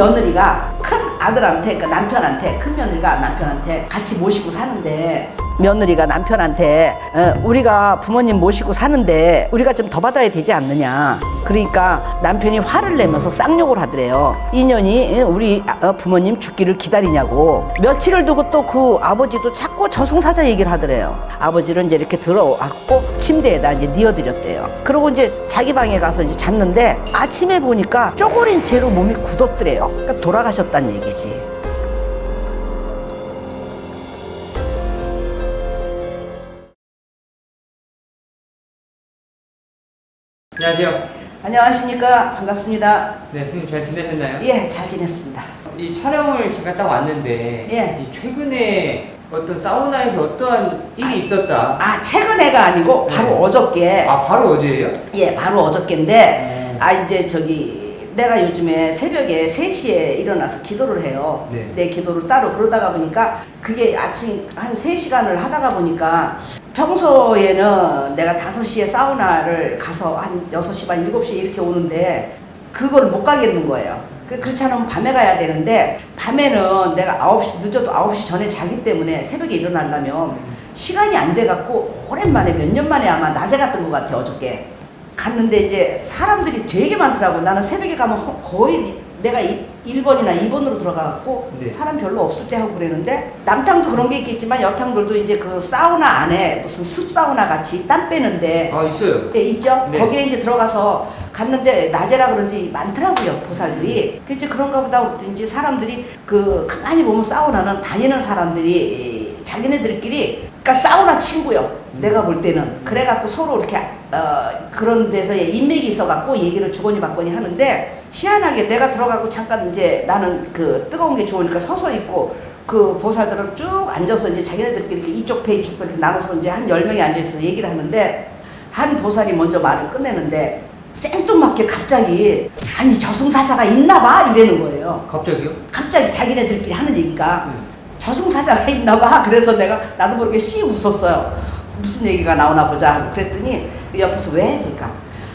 며느리가 큰 아들한테, 그러니까 남편한테, 큰 며느리가 남편한테 같이 모시고 사는데, 며느리가 남편한테 우리가 부모님 모시고 사는데 우리가 좀 더 받아야 되지 않느냐. 그러니까 남편이 화를 내면서 쌍욕을 하더래요. 인연이 우리 부모님 죽기를 기다리냐고. 며칠을 두고 또 그 아버지도 자꾸 저승사자 얘기를 하더래요. 아버지를 이제 이렇게 들어왔고 침대에다 이제 뉘어드렸대요. 그리고 이제 자기 방에 가서 이제 잤는데 아침에 보니까 쪼그린 채로 몸이 굳었더래요. 그러니까 돌아가셨다는 얘기지. 안녕하세요. 안녕하십니까. 반갑습니다. 네, 스님 잘 지내셨나요? 예, 잘 지냈습니다. 이 촬영을 제가 딱 왔는데 예. 이 최근에 어떤 사우나에서 어떠한 일이 있었다. 아, 최근에가 아니고 바로 네. 어저께. 아, 바로 어제예요? 예, 바로 어저께인데 이제 내가 요즘에 새벽에 3시에 일어나서 기도를 해요. 네. 내 기도를 따로. 그러다가 보니까 그게 아침 한 3시간을 하다가 보니까 평소에는 내가 5시에 사우나를 가서 한 6시 반, 7시에 이렇게 오는데 그걸 못 가겠는 거예요. 그렇지 않으면 밤에 가야 되는데 밤에는 내가 9시, 늦어도 9시 전에 자기 때문에 새벽에 일어나려면 시간이 안 돼갖고 오랜만에 몇 년 만에 아마 낮에 갔던 것 같아. 어저께 갔는데 이제 사람들이 되게 많더라고. 나는 새벽에 가면 거의 내가 1번이나 2번으로 들어가갖고 네. 사람 별로 없을 때 하고 그랬는데 남탕도 그런 게 있겠지만 여탕들도 이제 그 사우나 안에 무슨 습사우나 같이 땀 빼는데 아, 있어요. 예, 있죠? 네. 거기에 이제 들어가서 갔는데 낮에라 그런지 많더라고요, 보살들이. 이제 그런가 보다 그랬더니 사람들이 가만히 보면 사우나는 다니는 사람들이 자기네들끼리 그러니까 사우나 친구요. 내가 볼 때는. 그래갖고 서로 이렇게 그런 데서 인맥이 있어갖고 얘기를 주거니 받거니 하는데 희한하게 내가 들어가고 잠깐 이제 나는 그 뜨거운 게 좋으니까 서서 있고 그 보살들을 쭉 앉아서 이제 자기네들끼리 이렇게 이쪽 배 이쪽 배 이렇게 나눠서 이제 한 10명이 앉아있어서 얘기를 하는데 한 보살이 먼저 말을 끝내는데 생뚱맞게 갑자기 아니 저승사자가 있나봐 이러는 거예요. 갑자기요? 갑자기 자기네들끼리 하는 얘기가 저승사자가 있나봐. 그래서 내가 나도 모르게 씩 웃었어요. 무슨 얘기가 나오나 보자 하고 그랬더니 옆에서 왜? 그러니까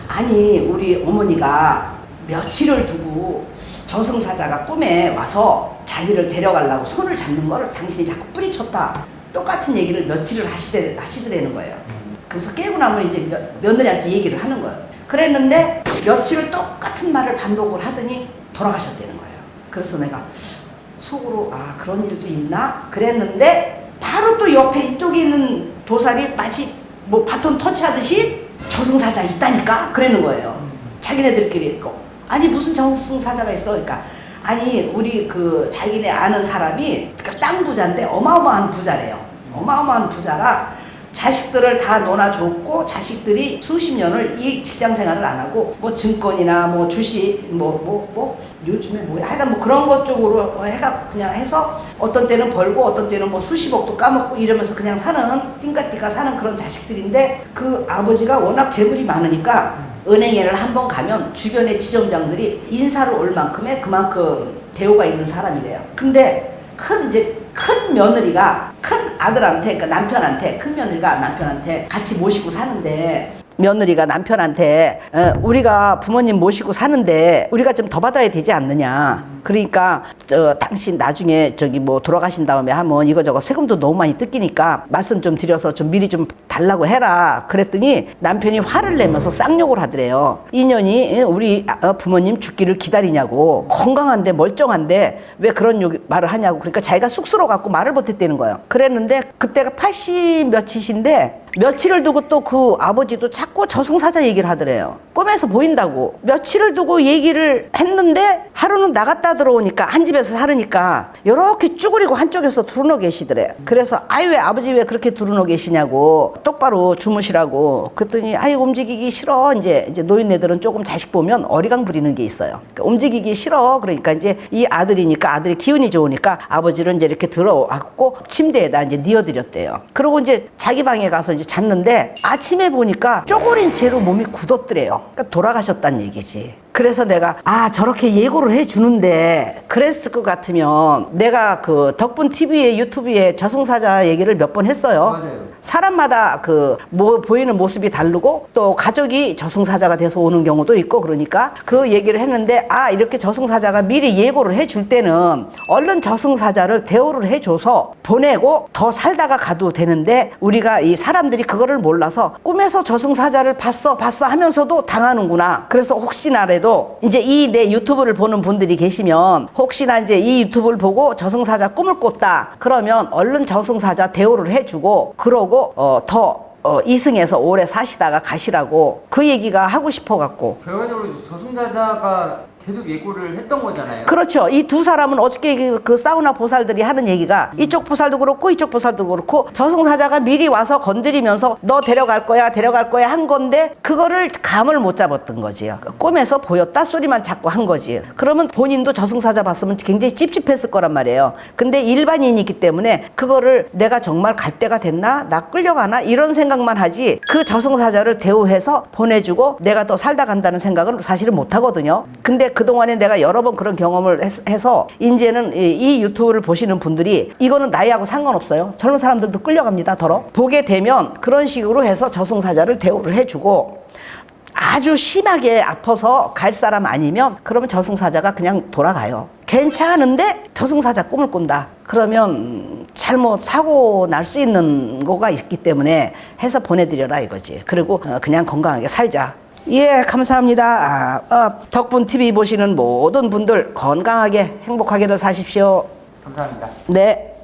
아니 우리 어머니가 며칠을 두고 저승사자가 꿈에 와서 자기를 데려가려고 손을 잡는 거를 당신이 자꾸 뿌리쳤다. 똑같은 얘기를 며칠을 하시더라는 거예요. 그래서 깨고 나면 이제 며느리한테 얘기를 하는 거예요. 그랬는데 며칠을 똑같은 말을 반복을 하더니 돌아가셨다는 거예요. 그래서 내가 속으로 그런 일도 있나? 그랬는데 바로 또 옆에 이쪽에 있는 보살이 마치 뭐 바톤 터치하듯이 저승사자 있다니까? 그러는 거예요. 자기네들끼리 있고. 아니 무슨 저승사자가 있어? 그러니까 아니 우리 자기네 아는 사람이 그러니까 땅 부자인데 어마어마한 부자래요. 어마어마한 부자라 자식들을 다 논아줬고 자식들이 수십 년을 이 직장 생활을 안 하고 뭐 증권이나 뭐 주식 뭐 요즘에 뭐야 하여간 뭐 그런 것 쪽으로 해가 그냥 해서 어떤 때는 벌고 어떤 때는 뭐 수십억도 까먹고 이러면서 그냥 사는 띵까띵까 사는 그런 자식들인데 그 아버지가 워낙 재물이 많으니까 은행에를 한번 가면 주변의 지점장들이 인사를 올 만큼의 그만큼 대우가 있는 사람이래요. 근데 큰 며느리가 큰 아들한테, 그러니까 남편한테, 큰 며느리가 남편한테 같이 모시고 사는데 며느리가 남편한테 우리가 부모님 모시고 사는데 우리가 좀 더 받아야 되지 않느냐. 그러니까 당신 나중에 뭐 돌아가신 다음에 하면 이거저거 세금도 너무 많이 뜯기니까 말씀 좀 드려서 좀 미리 좀 달라고 해라. 그랬더니 남편이 화를 내면서 쌍욕을 하더래요. 인연이 우리 부모님 죽기를 기다리냐고. 건강한데 멀쩡한데 왜 그런 말을 하냐고. 그러니까 자기가 쑥스러워 갖고 말을 못했다는 거예요. 그랬는데 그때가 80 몇이신데 며칠을 두고 또 그 아버지도 자꾸 저승사자 얘기를 하더래요. 꿈에서 보인다고. 며칠을 두고 얘기를 했는데 하루는 나갔다 들어오니까 한 집에서 살으니까 이렇게 쭈그리고 한쪽에서 두루너 계시더래요. 그래서 왜 아버지 왜 그렇게 두루너 계시냐고 똑바로 주무시라고. 그랬더니 움직이기 싫어. 이제 노인네들은 조금 자식 보면 어리광 부리는 게 있어요. 그러니까 움직이기 싫어. 그러니까 이제 이 아들이니까 아들이 기운이 좋으니까 아버지를 이제 이렇게 들어왔고 침대에다 이제 뉘어드렸대요. 그리고 이제 자기 방에 가서 이제 잤는데 아침에 보니까 쪼그린 채로 몸이 굳었더래요. 그러니까 돌아가셨다는 얘기지. 그래서 내가 저렇게 예고를 해주는데 그랬을 것 같으면 내가 덕분 TV에 유튜브에 저승사자 얘기를 몇 번 했어요. 맞아요. 사람마다 보이는 모습이 다르고 또 가족이 저승사자가 돼서 오는 경우도 있고 그러니까 그 얘기를 했는데 이렇게 저승사자가 미리 예고를 해줄 때는 얼른 저승사자를 대우를 해줘서 보내고 더 살다가 가도 되는데 우리가 이 사람들이 그거를 몰라서 꿈에서 저승사자를 봤어 하면서도 당하는구나. 그래서 혹시나라도 이제 이 내 유튜브를 보는 분들이 계시면 혹시나 이제 이 유튜브를 보고 저승사자 꿈을 꿨다 그러면 얼른 저승사자 대우를 해주고 그러고 이승에서 오래 사시다가 가시라고 그 얘기가 하고 싶어 갖고. 결과적으로 저승사자가 계속 예고를 했던 거잖아요. 그렇죠. 이 두 사람은 어저께 그 사우나 보살들이 하는 얘기가 이쪽 보살도 그렇고 이쪽 보살도 그렇고 저승사자가 미리 와서 건드리면서 너 데려갈 거야 한 건데 그거를 감을 못 잡았던 거지요. 꿈에서 보였다 소리만 자꾸 한 거지. 그러면 본인도 저승사자 봤으면 굉장히 찝찝했을 거란 말이에요. 근데 일반인이기 때문에 그거를 내가 정말 갈 때가 됐나? 나 끌려가나? 이런 생각만 하지 그 저승사자를 대우해서 보내주고 내가 더 살다 간다는 생각은 사실은 못 하거든요. 근데 그동안에 내가 여러 번 그런 경험을 해서 이제는 이 유튜브를 보시는 분들이 이거는 나이하고 상관없어요. 젊은 사람들도 끌려갑니다. 더러 보게 되면 그런 식으로 해서 저승사자를 대우를 해주고 아주 심하게 아파서 갈 사람 아니면 그러면 저승사자가 그냥 돌아가요. 괜찮은데 저승사자 꿈을 꾼다 그러면 잘못 사고 날 수 있는 거가 있기 때문에 해서 보내드려라 이거지. 그리고 그냥 건강하게 살자. 예, 감사합니다. 덕분TV 보시는 모든 분들 건강하게 행복하게들 사십시오. 감사합니다. 네.